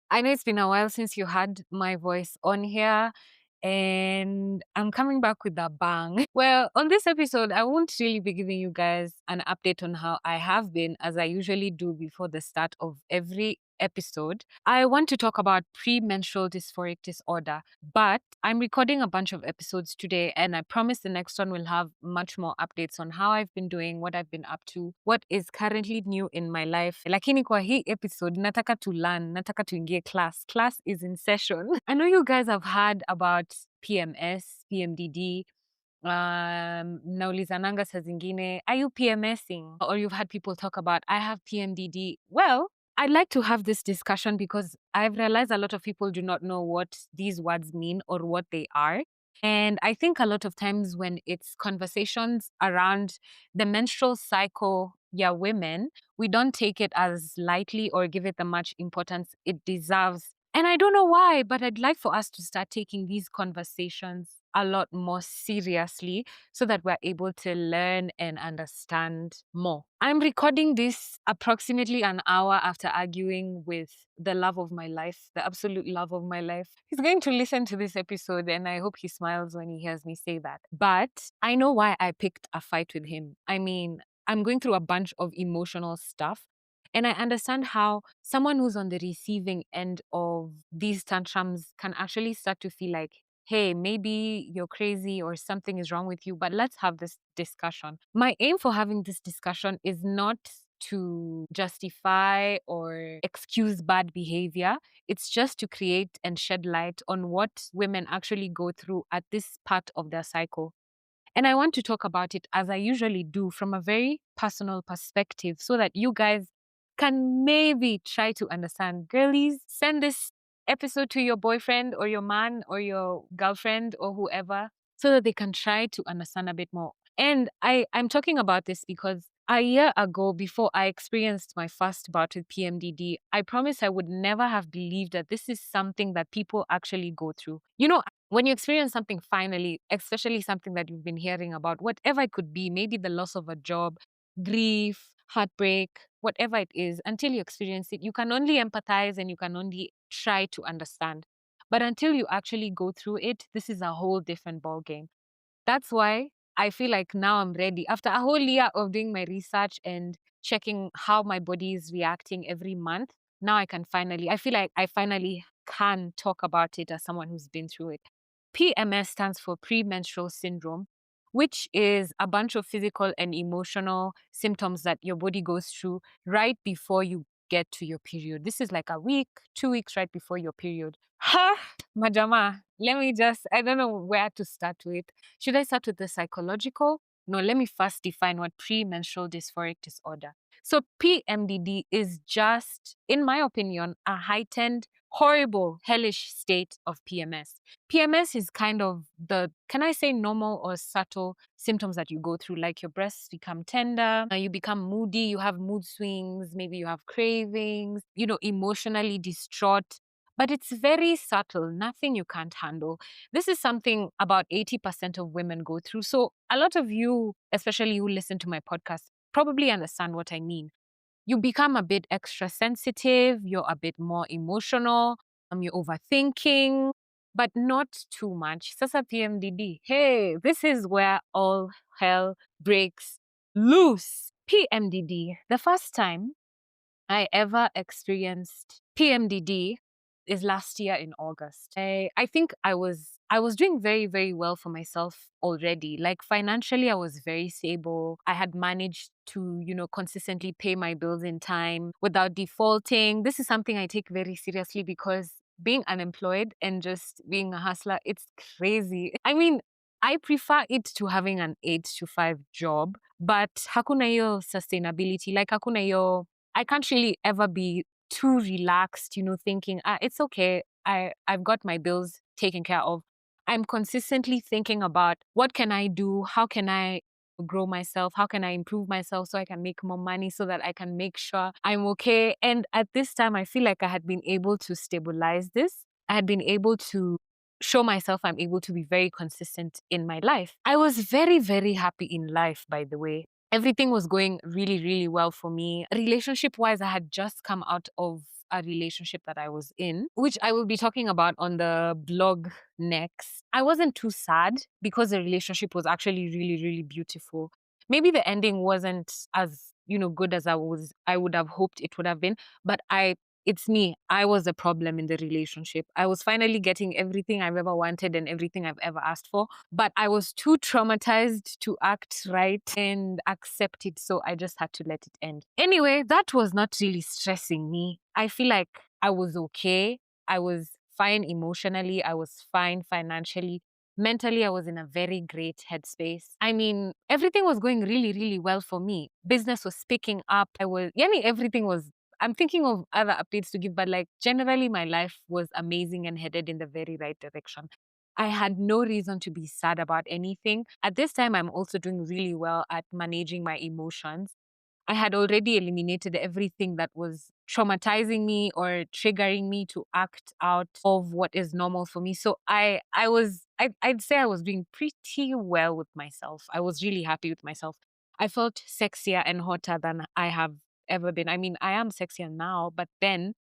I know it's been a while since you had my voice on here, and I'm coming back with a bang. Well, on this episode, I won't really be giving you guys an update on how I have been, as I usually do before the start of every episode. I want to talk about premenstrual dysphoric disorder, but I'm recording a bunch of episodes today, and I promise the next one will have much more updates on how I've been doing, what I've been up to, what is currently new in my life. Lakini kwa hii episode, nataka to learn, nataka tuingie class. Class is in session. I know you guys have heard about PMS, PMDD, naulizananga saa zingine, are you PMSing? Or you've had people talk about, I have PMDD. Well, I'd like to have this discussion because I've realized a lot of people do not know what these words mean or what they are. And I think a lot of times when it's conversations around the menstrual cycle, yeah, women, we don't take it as lightly or give it the much importance it deserves. And I don't know why, but I'd like for us to start taking these conversations a lot more seriously so that we're able to learn and understand more. I'm recording this approximately an hour after arguing with the love of my life, the absolute love of my life. He's going to listen to this episode, and I hope he smiles when he hears me say that. But I know why I picked a fight with him. I mean, I'm going through a bunch of emotional stuff. And I understand how someone who's on the receiving end of these tantrums can actually start to feel like, hey, maybe you're crazy or something is wrong with you, but let's have this discussion. My aim for having this discussion is not to justify or excuse bad behavior. It's just to create and shed light on what women actually go through at this part of their cycle. And I want to talk about it as I usually do from a very personal perspective so that you guys can maybe try to understand. Girlies, send this episode to your boyfriend or your man or your girlfriend or whoever so that they can try to understand a bit more. And I'm talking about this because a year ago, before I experienced my first bout with PMDD, I promise I would never have believed that this is something that people actually go through. You know, when you experience something finally, especially something that you've been hearing about, whatever it could be, maybe the loss of a job, grief, heartbreak, whatever it is, until you experience it, you can only empathize and you can only try to understand. But until you actually go through it, this is a whole different ball game. That's why I feel like now I'm ready. After a whole year of doing my research and checking how my body is reacting every month, now I feel like I finally can talk about it as someone who's been through it. PMS stands for premenstrual syndrome, which is a bunch of physical and emotional symptoms that your body goes through right before you get to your period. This is like a week, 2 weeks right before your period. Ha! Majama, I don't know where to start with. Should I start with the psychological? No, let me first define what premenstrual dysphoric disorder. So PMDD is just, in my opinion, a heightened, horrible, hellish state of PMS. PMS is kind of the, can I say, normal or subtle symptoms that you go through, like your breasts become tender, you become moody, you have mood swings, maybe you have cravings, emotionally distraught. But it's very subtle, nothing you can't handle. This is something about 80% of women go through. So a lot of you, especially who listen to my podcast, probably understand what I mean. You become a bit extra sensitive, you're a bit more emotional, you're overthinking, but not too much. Sasa PMDD, hey, this is where all hell breaks loose. PMDD, the first time I ever experienced PMDD is last year in August. I think I was doing very, very well for myself already. Like financially, I was very stable. I had managed to, consistently pay my bills in time without defaulting. This is something I take very seriously because being unemployed and just being a hustler, it's crazy. I mean, I prefer it to having an 8 to 5 job, but hakuna yo sustainability. Like hakuna yo, I can't really ever be too relaxed, thinking, it's okay. I've got my bills taken care of. I'm consistently thinking about what can I do? How can I grow myself? How can I improve myself so I can make more money so that I can make sure I'm okay? And at this time, I feel like I had been able to stabilize this. I had been able to show myself I'm able to be very consistent in my life. I was very, very happy in life, by the way. Everything was going really, really well for me. Relationship wise, I had just come out of a relationship that I was in, which I will be talking about on the blog next. I wasn't too sad because the relationship was actually really, really beautiful. Maybe the ending wasn't as, good as I would have hoped it would have been, but it's me. I was the problem in the relationship. I was finally getting everything I've ever wanted and everything I've ever asked for, but I was too traumatized to act right and accept it. So I just had to let it end. Anyway, that was not really stressing me. I feel like I was okay. I was fine emotionally. I was fine financially. Mentally, I was in a very great headspace. I mean, everything was going really, really well for me. Business was picking up. Everything was. I'm thinking of other updates to give, but like generally, my life was amazing and headed in the very right direction. I had no reason to be sad about anything. At this time, I'm also doing really well at managing my emotions. I had already eliminated everything that was traumatizing me or triggering me to act out of what is normal for me. So I'd say I was doing pretty well with myself. I was really happy with myself. I felt sexier and hotter than I have ever been. I mean, I am sexier now, but then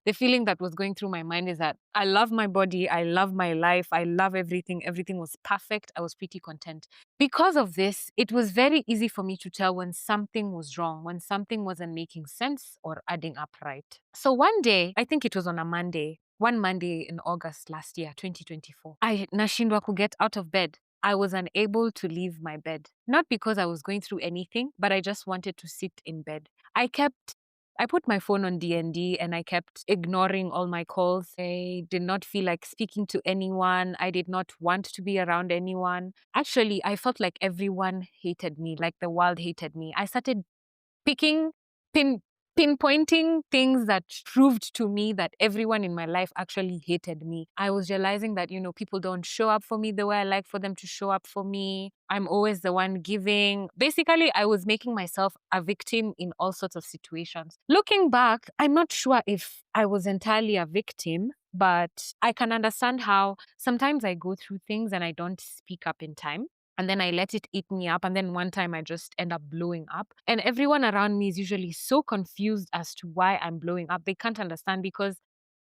the feeling that was going through my mind is that I love my body, I love my life, I love everything. Everything was perfect. I was pretty content. Because of this, it was very easy for me to tell when something was wrong, when something wasn't making sense or adding up right. So one day, I think it was on a Monday, one Monday in August last year, 2024, I nashindwa ku get out of bed. I was unable to leave my bed. Not because I was going through anything, but I just wanted to sit in bed. I put my phone on DND and I kept ignoring all my calls. I did not feel like speaking to anyone. I did not want to be around anyone. Actually, I felt like everyone hated me, like the world hated me. I started picking, pin, pinpointing things that proved to me that everyone in my life actually hated me. I was realizing that, people don't show up for me the way I like for them to show up for me. I'm always the one giving. Basically, I was making myself a victim in all sorts of situations. Looking back, I'm not sure if I was entirely a victim, but I can understand how sometimes I go through things and I don't speak up in time. And then I let it eat me up. And then one time I just end up blowing up. And everyone around me is usually so confused as to why I'm blowing up. They can't understand because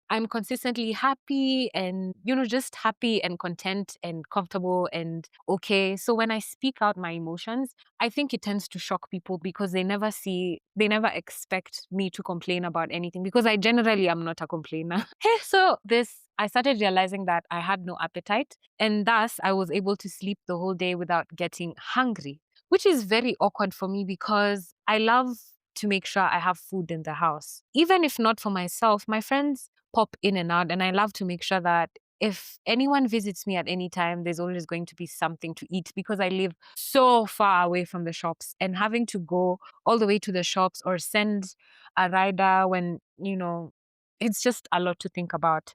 I'm consistently happy and, just happy and content and comfortable and okay. So when I speak out my emotions, I think it tends to shock people because they never expect me to complain about anything because I generally am not a complainer. I started realizing that I had no appetite and thus I was able to sleep the whole day without getting hungry, which is very awkward for me because I love to make sure I have food in the house. Even if not for myself, my friends pop in and out. And I love to make sure that if anyone visits me at any time, there's always going to be something to eat because I live so far away from the shops and having to go all the way to the shops or send a rider when, it's just a lot to think about.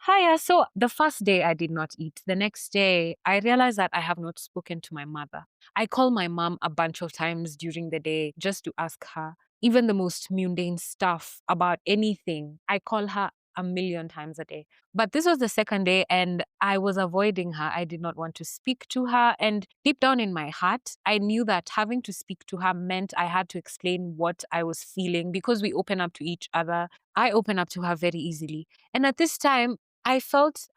Hiya. So the first day I did not eat. The next day, I realized that I have not spoken to my mother. I call my mom a bunch of times during the day just to ask her, even the most mundane stuff about anything. I call her a million times a day. But this was the second day and I was avoiding her. I did not want to speak to her. And deep down in my heart, I knew that having to speak to her meant I had to explain what I was feeling because we open up to each other. I open up to her very easily. And at this time, I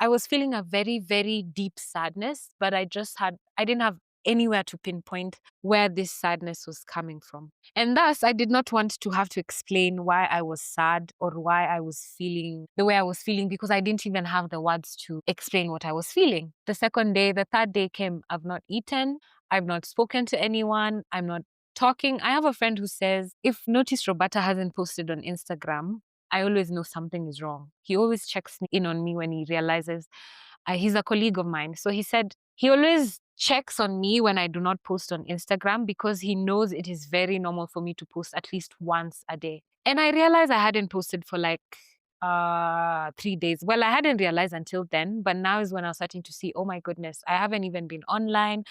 was feeling a very, very deep sadness, but I didn't have anywhere to pinpoint where this sadness was coming from. And thus, I did not want to have to explain why I was sad or why I was feeling the way I was feeling because I didn't even have the words to explain what I was feeling. The third day came, I've not eaten, I've not spoken to anyone, I'm not talking. I have a friend who says, if Notice Roberta hasn't posted on Instagram, I always know something is wrong. He always checks in on me when he realizes he's a colleague of mine. So he said he always checks on me when I do not post on Instagram because he knows it is very normal for me to post at least once a day. And I realized I hadn't posted for like 3 days. Well, I hadn't realized until then, but now is when I was starting to see, oh my goodness, I haven't even been online.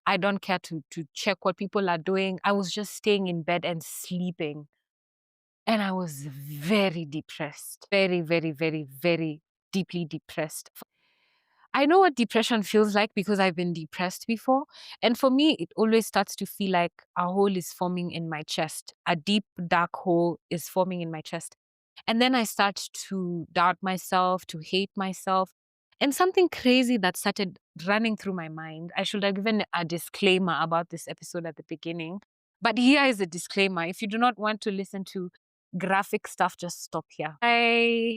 I don't care to check what people are doing. I was just staying in bed and sleeping. And I was very depressed, very, very, very, very deeply depressed. I know what depression feels like because I've been depressed before. And for me, it always starts to feel like a hole is forming in my chest. A deep, dark hole is forming in my chest. And then I start to doubt myself, to hate myself. And something crazy that started running through my mind. I should have given a disclaimer about this episode at the beginning. But here is a disclaimer. If you do not want to listen to graphic stuff, just stop here.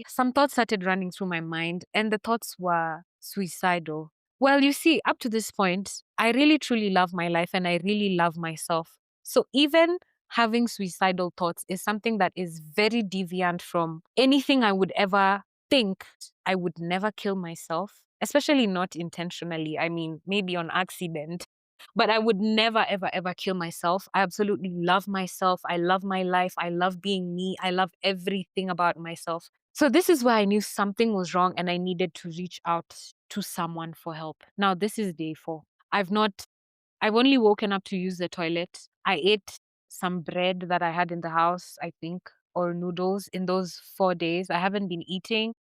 Some thoughts started running through my mind, and the thoughts were suicidal. Well, you see, up to this point, I really truly love my life and I really love myself. So even having suicidal thoughts is something that is very deviant from anything I would ever think. I would never kill myself, especially not intentionally. I mean, maybe on accident, but I would never, ever, ever kill myself. I absolutely love myself. I love my life. I love being me. I love everything about myself. So this is where I knew something was wrong and I needed to reach out to someone for help. Now, this is day 4. I've only woken up to use the toilet. I ate some bread that I had in the house, I think, or noodles in those 4 days. I haven't been eating.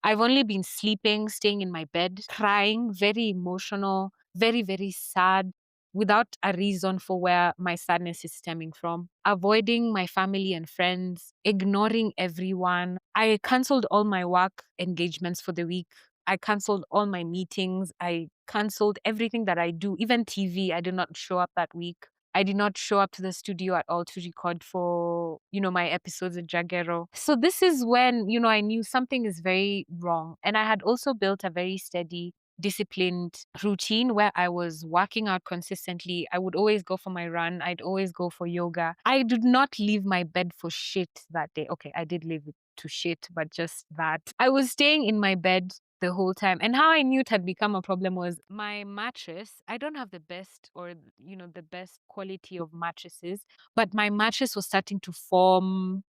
I've only been sleeping, staying in my bed, crying, very emotional, very, very sad, without a reason for where my sadness is stemming from. Avoiding my family and friends, ignoring everyone. I canceled all my work engagements for the week. I canceled all my meetings. I canceled everything that I do, even TV. I did not show up that week. I did not show up to the studio at all to record for, my episodes at Jaguero. So this is when, I knew something is very wrong. And I had also built a very steady, disciplined routine where I was working out consistently. I would always go for my run. I'd always go for yoga. I did not leave my bed for shit that day. Okay, I did leave it to shit, but just that. I was staying in my bed the whole time. And how I knew it had become a problem was my mattress. I don't have the best or, the best quality of mattresses, but my mattress was starting to form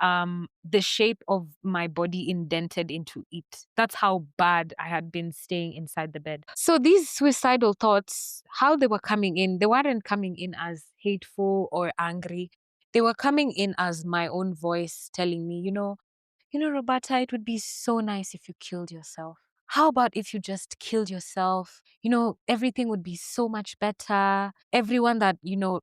the shape of my body indented into it. That's how bad I had been staying inside the bed. So these suicidal thoughts, how they were coming in, they weren't coming in as hateful or angry. They were coming in as my own voice telling me, Roberta, it would be so nice if you killed yourself. How about if you just killed yourself? Everything would be so much better. Everyone that,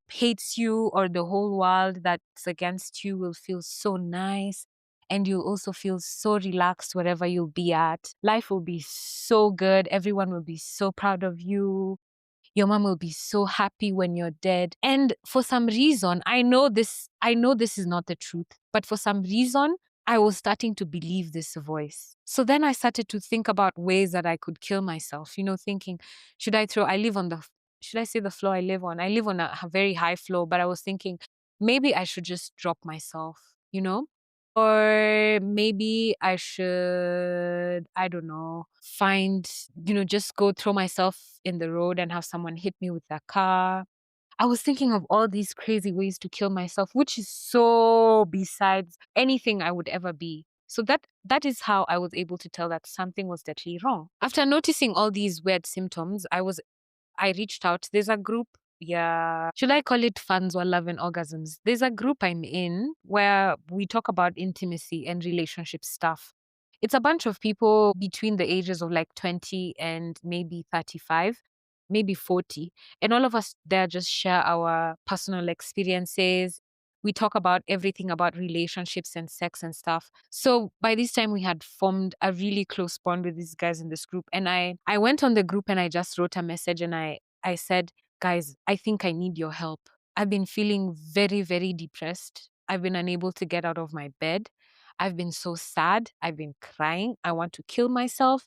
hates you or the whole world that's against you will feel so nice. And you'll also feel so relaxed wherever you'll be at. Life will be so good. Everyone will be so proud of you. Your mom will be so happy when you're dead. And for some reason, I know this is not the truth, but for some reason, I was starting to believe this voice. So then I started to think about ways that I could kill myself, thinking, I live on should I say the floor I live on? I live on a very high floor, but I was thinking maybe I should just drop myself, Or maybe I should, I don't know, just go throw myself in the road and have someone hit me with a car. I was thinking of all these crazy ways to kill myself, which is so besides anything I would ever be. So that is how I was able to tell that something was deadly wrong. After noticing all these weird symptoms, I reached out. There's a group, yeah. Should I call it Fans or Love and Orgasms? There's a group I'm in where we talk about intimacy and relationship stuff. It's a bunch of people between the ages of like 20 and maybe 35, maybe 40. And all of us there just share our personal experiences. We talk about everything about relationships and sex and stuff. So by this time, we had formed a really close bond with these guys in this group. And I went on the group and I just wrote a message and I said, guys, I think I need your help. I've been feeling very, very depressed. I've been unable to get out of my bed. I've been so sad. I've been crying. I want to kill myself.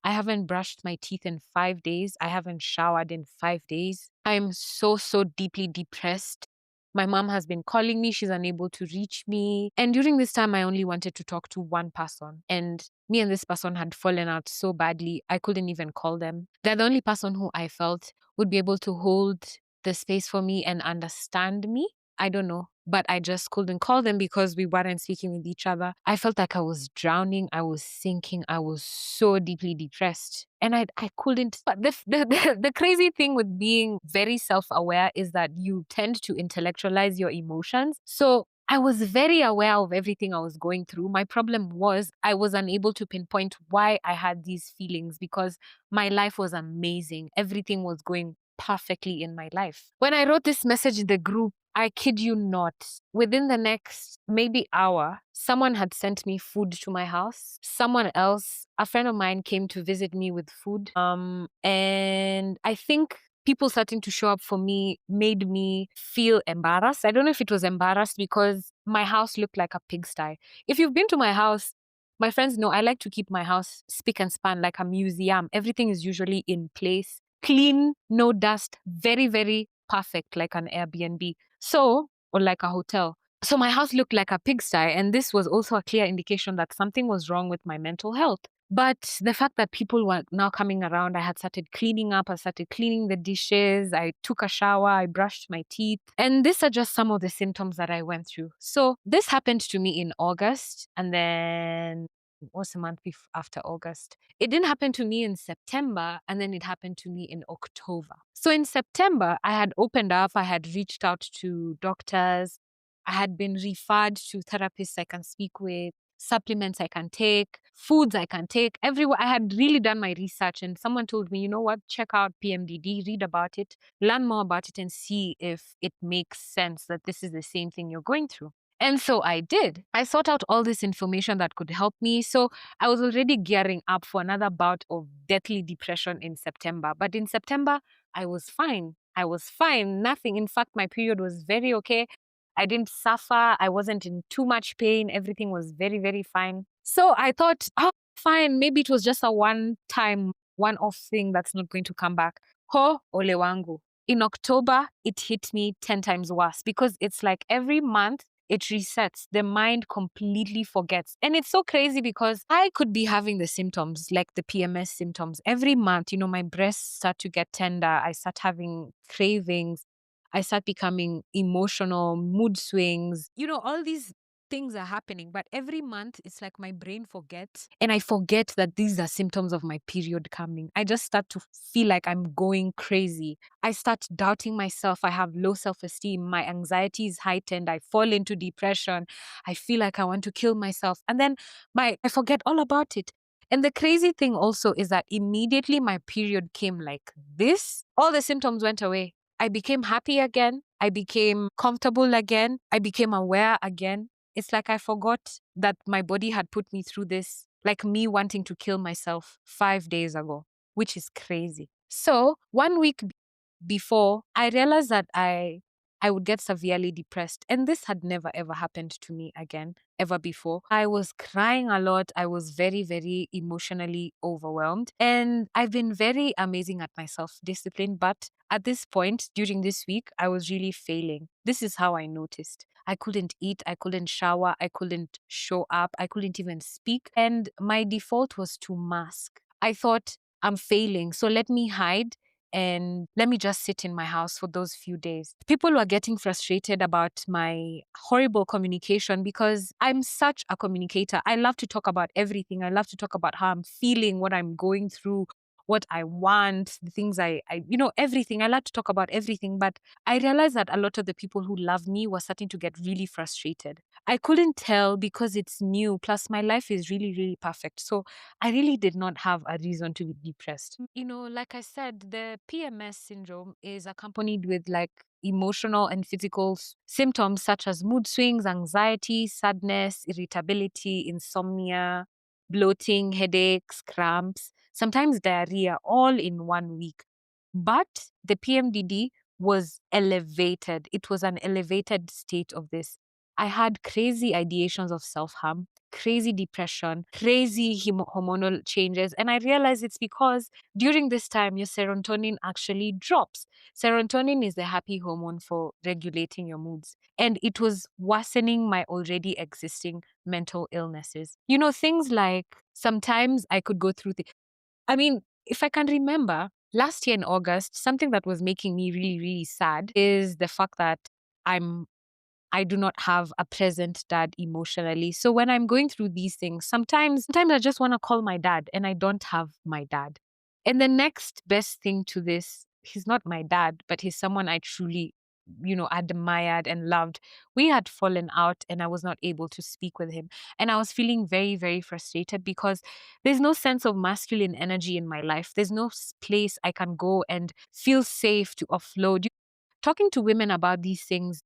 I haven't brushed my teeth in 5 days. I haven't showered in 5 days. I'm so, so deeply depressed. My mom has been calling me. She's unable to reach me. And during this time, I only wanted to talk to one person. And me and this person had fallen out so badly, I couldn't even call them. They're the only person who I felt would be able to hold the space for me and understand me. I don't know, but I just couldn't call them because we weren't speaking with each other. I felt like I was drowning. I was sinking. I was so deeply depressed. And I couldn't. But the crazy thing with being very self-aware is that you tend to intellectualize your emotions. So I was very aware of everything I was going through. My problem was I was unable to pinpoint why I had these feelings because my life was amazing. Everything was going perfectly in my life. When I wrote this message in the group, I kid you not. Within the next maybe hour, someone had sent me food to my house. Someone else, a friend of mine, came to visit me with food. And I think people starting to show up for me made me feel embarrassed. I don't know if it was embarrassed because my house looked like a pigsty. If you've been to my house, my friends know I like to keep my house spick and span like a museum. Everything is usually in place, clean, no dust, very, very perfect, like an Airbnb. So, or like a hotel. So my house looked like a pigsty, and this was also a clear indication that something was wrong with my mental health. But the fact that people were now coming around, I had started cleaning up, I started cleaning the dishes, I took a shower, I brushed my teeth. And these are just some of the symptoms that I went through. So this happened to me in August, and then what's a month after August? It didn't happen to me in September, and then it happened to me in October. So in September, I had opened up, I had reached out to doctors, I had been referred to therapists I can speak with, supplements I can take, foods I can take. Everywhere I had really done my research, and someone told me, you know what, check out PMDD, read about it, learn more about it, and see if it makes sense that this is the same thing you're going through. And so I did. I sought out all this information that could help me. So I was already gearing up for another bout of deathly depression in September. But in September, I was fine. I was fine. Nothing. In fact, my period was very okay. I didn't suffer. I wasn't in too much pain. Everything was very, very fine. So I thought, oh, fine. Maybe it was just a one time, one off thing that's not going to come back. Ho, ole wangu. In October, it hit me 10 times worse because it's like every month it resets. The mind completely forgets. And it's so crazy because I could be having the symptoms, like the PMS symptoms. Every month, my breasts start to get tender. I start having cravings. I start becoming emotional, mood swings. All these things are happening. But every month, it's like my brain forgets. And I forget that these are symptoms of my period coming. I just start to feel like I'm going crazy. I start doubting myself. I have low self-esteem. My anxiety is heightened. I fall into depression. I feel like I want to kill myself. And then I forget all about it. And the crazy thing also is that immediately my period came like this, all the symptoms went away. I became happy again. I became comfortable again. I became aware again. It's like I forgot that my body had put me through this, like me wanting to kill myself 5 days ago, which is crazy. So 1 week before, I realized that I would get severely depressed. And this had never ever happened to me again, ever before. I was crying a lot. I was very, very emotionally overwhelmed. And I've been very amazing at my self-discipline. But at this point, during this week, I was really failing. This is how I noticed. I couldn't eat, I couldn't shower, I couldn't show up, I couldn't even speak. And my default was to mask. I thought, I'm failing, so let me hide and let me just sit in my house for those few days. People were getting frustrated about my horrible communication because I'm such a communicator. I love to talk about everything. I love to talk about how I'm feeling, what I'm going through, what I want, the things everything. I like to talk about everything. But I realized that a lot of the people who love me were starting to get really frustrated. I couldn't tell because it's new. Plus, my life is really, really perfect. So I really did not have a reason to be depressed. Like I said, the PMS syndrome is accompanied with like emotional and physical symptoms such as mood swings, anxiety, sadness, irritability, insomnia, bloating, headaches, cramps, sometimes diarrhea, all in 1 week. But the PMDD was elevated. It was an elevated state of this. I had crazy ideations of self-harm, crazy depression, crazy hormonal changes. And I realized it's because during this time, your serotonin actually drops. Serotonin is the happy hormone for regulating your moods. And it was worsening my already existing mental illnesses. Things like sometimes I could go through if I can remember, last year in August, something that was making me really, really sad is the fact that I do not have a present dad emotionally. So when I'm going through these things, sometimes I just want to call my dad and I don't have my dad. And the next best thing to this, he's not my dad, but he's someone I truly, admired and loved. We had fallen out and I was not able to speak with him. And I was feeling very, very frustrated because there's no sense of masculine energy in my life. There's no place I can go and feel safe to offload. Talking to women about these things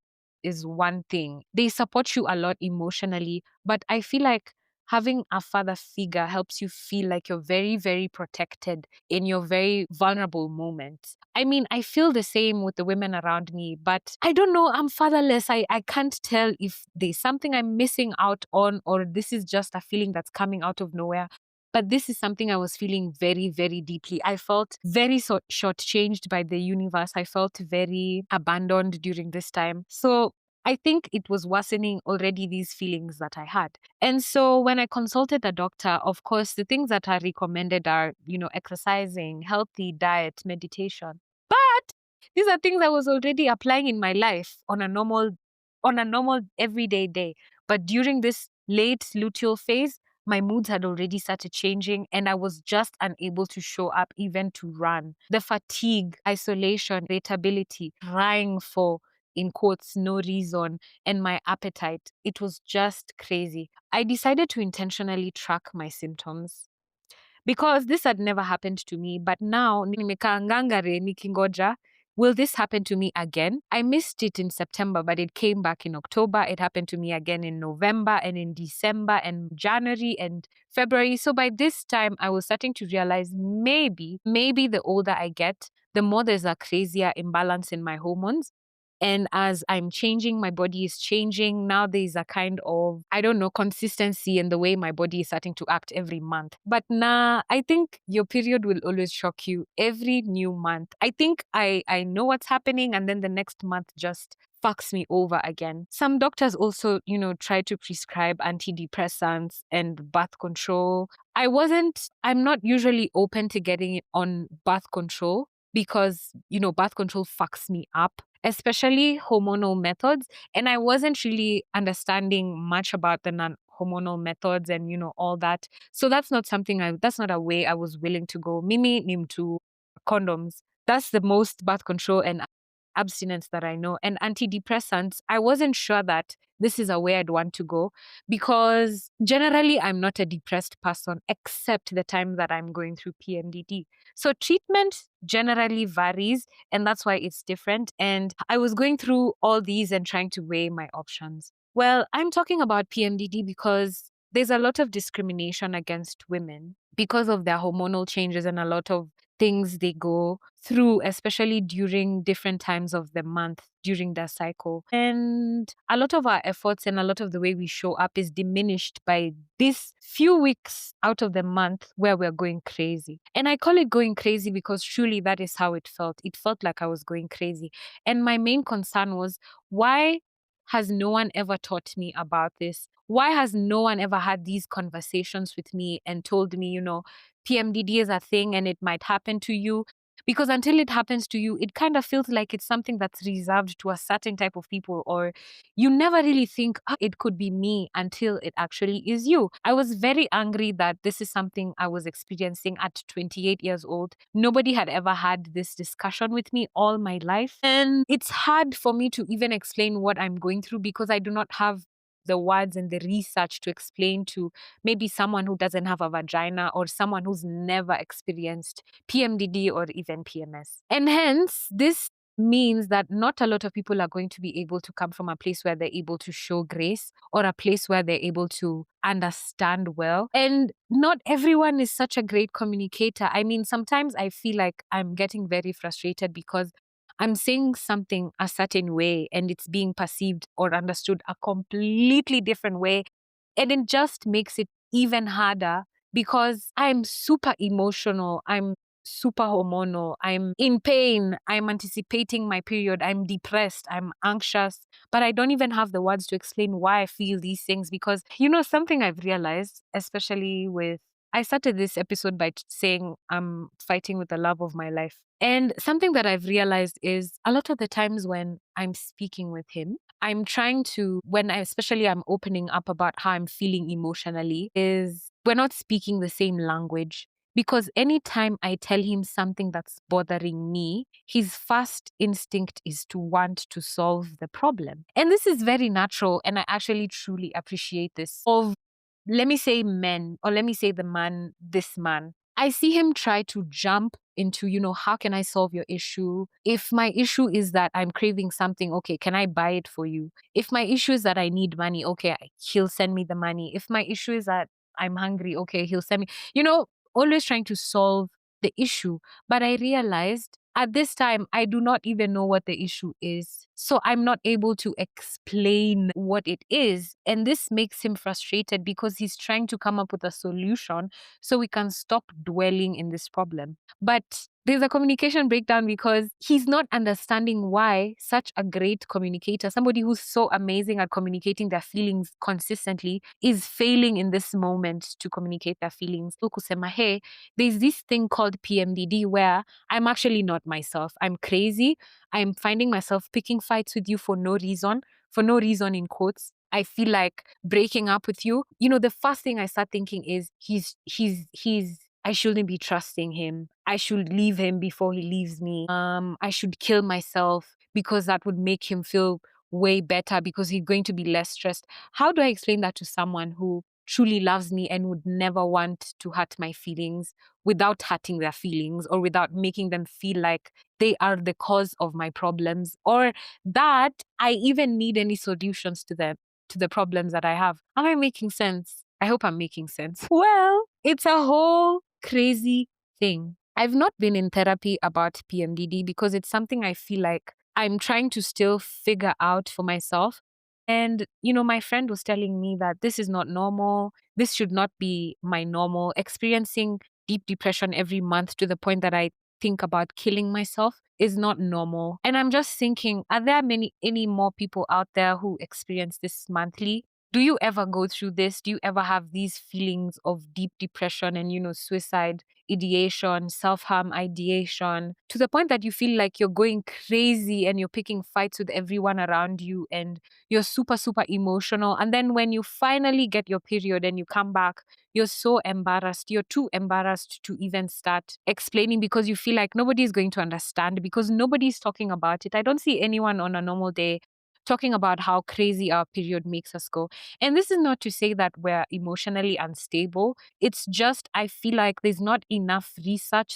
is one thing. They support you a lot emotionally, but I feel like having a father figure helps you feel like you're very, very protected in your very vulnerable moments. I mean, I feel the same with the women around me, but I don't know. I'm fatherless. I can't tell if there's something I'm missing out on or this is just a feeling that's coming out of nowhere. But this is something I was feeling very, very deeply. I felt very shortchanged by the universe. I felt very abandoned during this time. So I think it was worsening already these feelings that I had. And so when I consulted a doctor, of course, the things that are recommended are, exercising, healthy diet, meditation. But these are things I was already applying in my life on a normal everyday day. But during this late luteal phase, my moods had already started changing and I was just unable to show up even to run. The fatigue, isolation, irritability, crying for, in quotes, no reason, and my appetite, it was just crazy. I decided to intentionally track my symptoms because this had never happened to me. But now, nimekaa ngangare nikingoja, will this happen to me again? I missed it in September, but it came back in October. It happened to me again in November and in December and January and February. So by this time, I was starting to realize maybe the older I get, the more there's a crazier imbalance in my hormones. And as I'm changing, my body is changing. Now there's a kind of, I don't know, consistency in the way my body is starting to act every month. But nah, I think your period will always shock you every new month. I think I know what's happening and then the next month just fucks me over again. Some doctors also, try to prescribe antidepressants and birth control. I'm not usually open to getting it on birth control because, birth control fucks me up, especially hormonal methods. And I wasn't really understanding much about the non-hormonal methods and, all that. So that's not that's not a way I was willing to go. Mimi nimtu condoms. That's the most birth control and abstinence that I know. And antidepressants, I wasn't sure that this is a way I'd want to go because generally I'm not a depressed person except the time that I'm going through PMDD. So treatment generally varies and that's why it's different. And I was going through all these and trying to weigh my options. Well, I'm talking about PMDD because there's a lot of discrimination against women because of their hormonal changes and a lot of things they go through, especially during different times of the month during their cycle. And a lot of our efforts and a lot of the way we show up is diminished by this few weeks out of the month where we're going crazy. And I call it going crazy because truly that is how it felt. It felt like I was going crazy. And my main concern was, why has no one ever taught me about this? Why has no one ever had these conversations with me and told me, PMDD is a thing and it might happen to you? Because until it happens to you, it kind of feels like it's something that's reserved to a certain type of people, or you never really think, it could be me until it actually is you. I was very angry that this is something I was experiencing at 28 years old. Nobody had ever had this discussion with me all my life. And it's hard for me to even explain what I'm going through because I do not have the words and the research to explain to maybe someone who doesn't have a vagina or someone who's never experienced PMDD or even PMS. And hence, this means that not a lot of people are going to be able to come from a place where they're able to show grace or a place where they're able to understand well. And not everyone is such a great communicator. I mean, sometimes I feel like I'm getting very frustrated because I'm saying something a certain way and it's being perceived or understood a completely different way. And it just makes it even harder because I'm super emotional. I'm super hormonal. I'm in pain. I'm anticipating my period. I'm depressed. I'm anxious. But I don't even have the words to explain why I feel these things because, something I've realized, especially with I started this episode by saying I'm fighting with the love of my life. And something that I've realized is a lot of the times when I'm speaking with him, I'm trying to, especially I'm opening up about how I'm feeling emotionally, is we're not speaking the same language. Because anytime I tell him something that's bothering me, his first instinct is to want to solve the problem. And this is very natural. And I actually truly appreciate this of, let me say men, or let me say the man, this man. I see him try to jump into, how can I solve your issue? If my issue is that I'm craving something, okay, can I buy it for you? If my issue is that I need money, okay, he'll send me the money. If my issue is that I'm hungry, okay, he'll send me, always trying to solve the issue. But I realized at this time, I do not even know what the issue is. So I'm not able to explain what it is. And this makes him frustrated because he's trying to come up with a solution so we can stop dwelling in this problem. But there's a communication breakdown because he's not understanding why such a great communicator, somebody who's so amazing at communicating their feelings consistently, is failing in this moment to communicate their feelings. So kusema, hey, there's this thing called PMDD where I'm actually not myself. I'm crazy. I'm finding myself picking fights with you for no reason in quotes. I feel like breaking up with you. The first thing I start thinking is I shouldn't be trusting him. I should leave him before he leaves me. I should kill myself because that would make him feel way better because he's going to be less stressed. How do I explain that to someone who truly loves me and would never want to hurt my feelings without hurting their feelings or without making them feel like they are the cause of my problems or that I even need any solutions to them? To the problems that I have. Am I making sense? I hope I'm making sense. Well, it's a whole crazy thing. I've not been in therapy about PMDD because it's something I feel like I'm trying to still figure out for myself. And, my friend was telling me that this is not normal. This should not be my normal. Experiencing deep depression every month to the point that I think about killing myself is not normal. And I'm just thinking, are there any more people out there who experience this monthly? Do you ever go through this? Do you ever have these feelings of deep depression and, suicide ideation, self-harm ideation to the point that you feel like you're going crazy and you're picking fights with everyone around you and you're super, super emotional. And then when you finally get your period and you come back, you're so embarrassed. You're too embarrassed to even start explaining because you feel like nobody is going to understand because nobody's talking about it. I don't see anyone on a normal day talking about how crazy our period makes us go. And this is not to say that we're emotionally unstable. It's just I feel like there's not enough research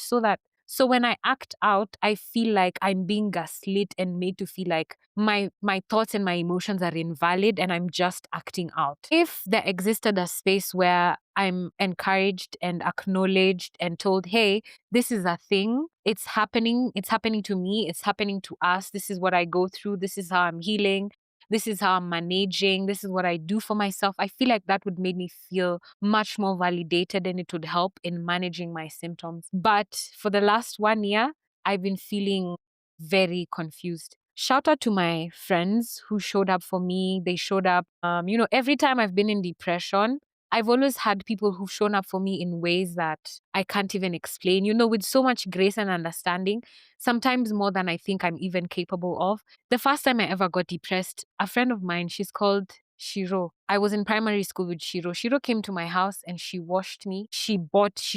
so when I act out, I feel like I'm being gaslit and made to feel like my thoughts and my emotions are invalid and I'm just acting out. If there existed a space where I'm encouraged and acknowledged and told, hey, this is a thing, it's happening to me, it's happening to us, this is what I go through, this is how I'm healing, this is how I'm managing, this is what I do for myself, I feel like that would make me feel much more validated and it would help in managing my symptoms. But for the last 1 year, I've been feeling very confused. Shout out to my friends who showed up for me. They showed up, every time I've been in depression, I've always had people who've shown up for me in ways that I can't even explain, with so much grace and understanding, sometimes more than I think I'm even capable of. The first time I ever got depressed, a friend of mine, she's called Shiro. I was in primary school with Shiro. Shiro came to my house and she washed me. She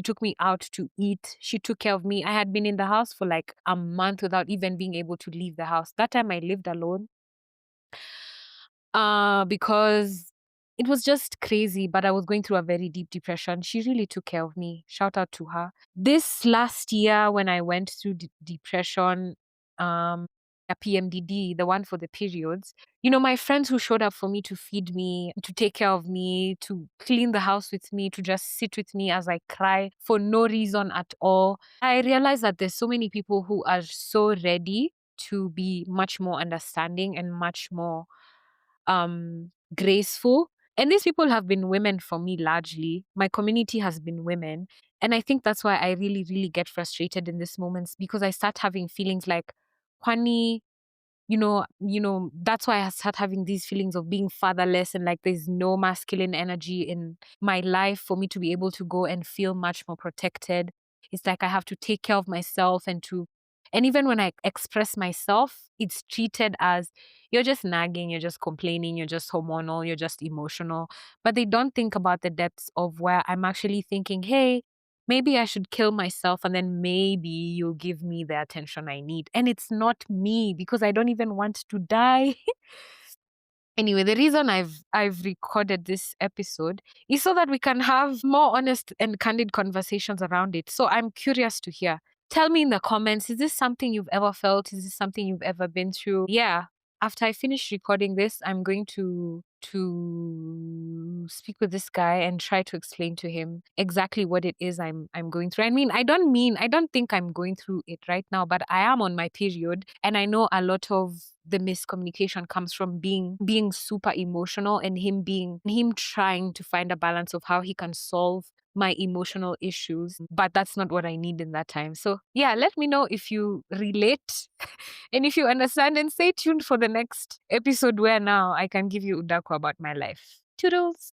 took me out to eat. She took care of me. I had been in the house for like a month without even being able to leave the house. That time I lived alone. Because it was just crazy, but I was going through a very deep depression. She really took care of me. Shout out to her. This last year, when I went through depression, a PMDD, the one for the periods, my friends who showed up for me to feed me, to take care of me, to clean the house with me, to just sit with me as I cry for no reason at all. I realized that there's so many people who are so ready to be much more understanding and much more graceful. And these people have been women for me largely. My community has been women. And I think that's why I really, really get frustrated in these moments because I start having feelings like, Kwani, that's why I start having these feelings of being fatherless and like there's no masculine energy in my life for me to be able to go and feel much more protected. It's like I have to take care of myself and even when I express myself, it's treated as you're just nagging, you're just complaining, you're just hormonal, you're just emotional. But they don't think about the depths of where I'm actually thinking, hey, maybe I should kill myself and then maybe you'll give me the attention I need. And it's not me because I don't even want to die. Anyway, the reason I've recorded this episode is so that we can have more honest and candid conversations around it. So I'm curious to hear. Tell me in the comments, is this something you've ever felt? Is this something you've ever been through? Yeah. After I finish recording this, I'm going to speak with this guy and try to explain to him exactly what it is I'm going through. I don't think I'm going through it right now, but I am on my period, and I know a lot of the miscommunication comes from being super emotional, and him trying to find a balance of how he can solve my emotional issues, but that's not what I need in that time. So yeah, let me know if you relate and if you understand, and stay tuned for the next episode where now I can give you udaku about my life. Toodles.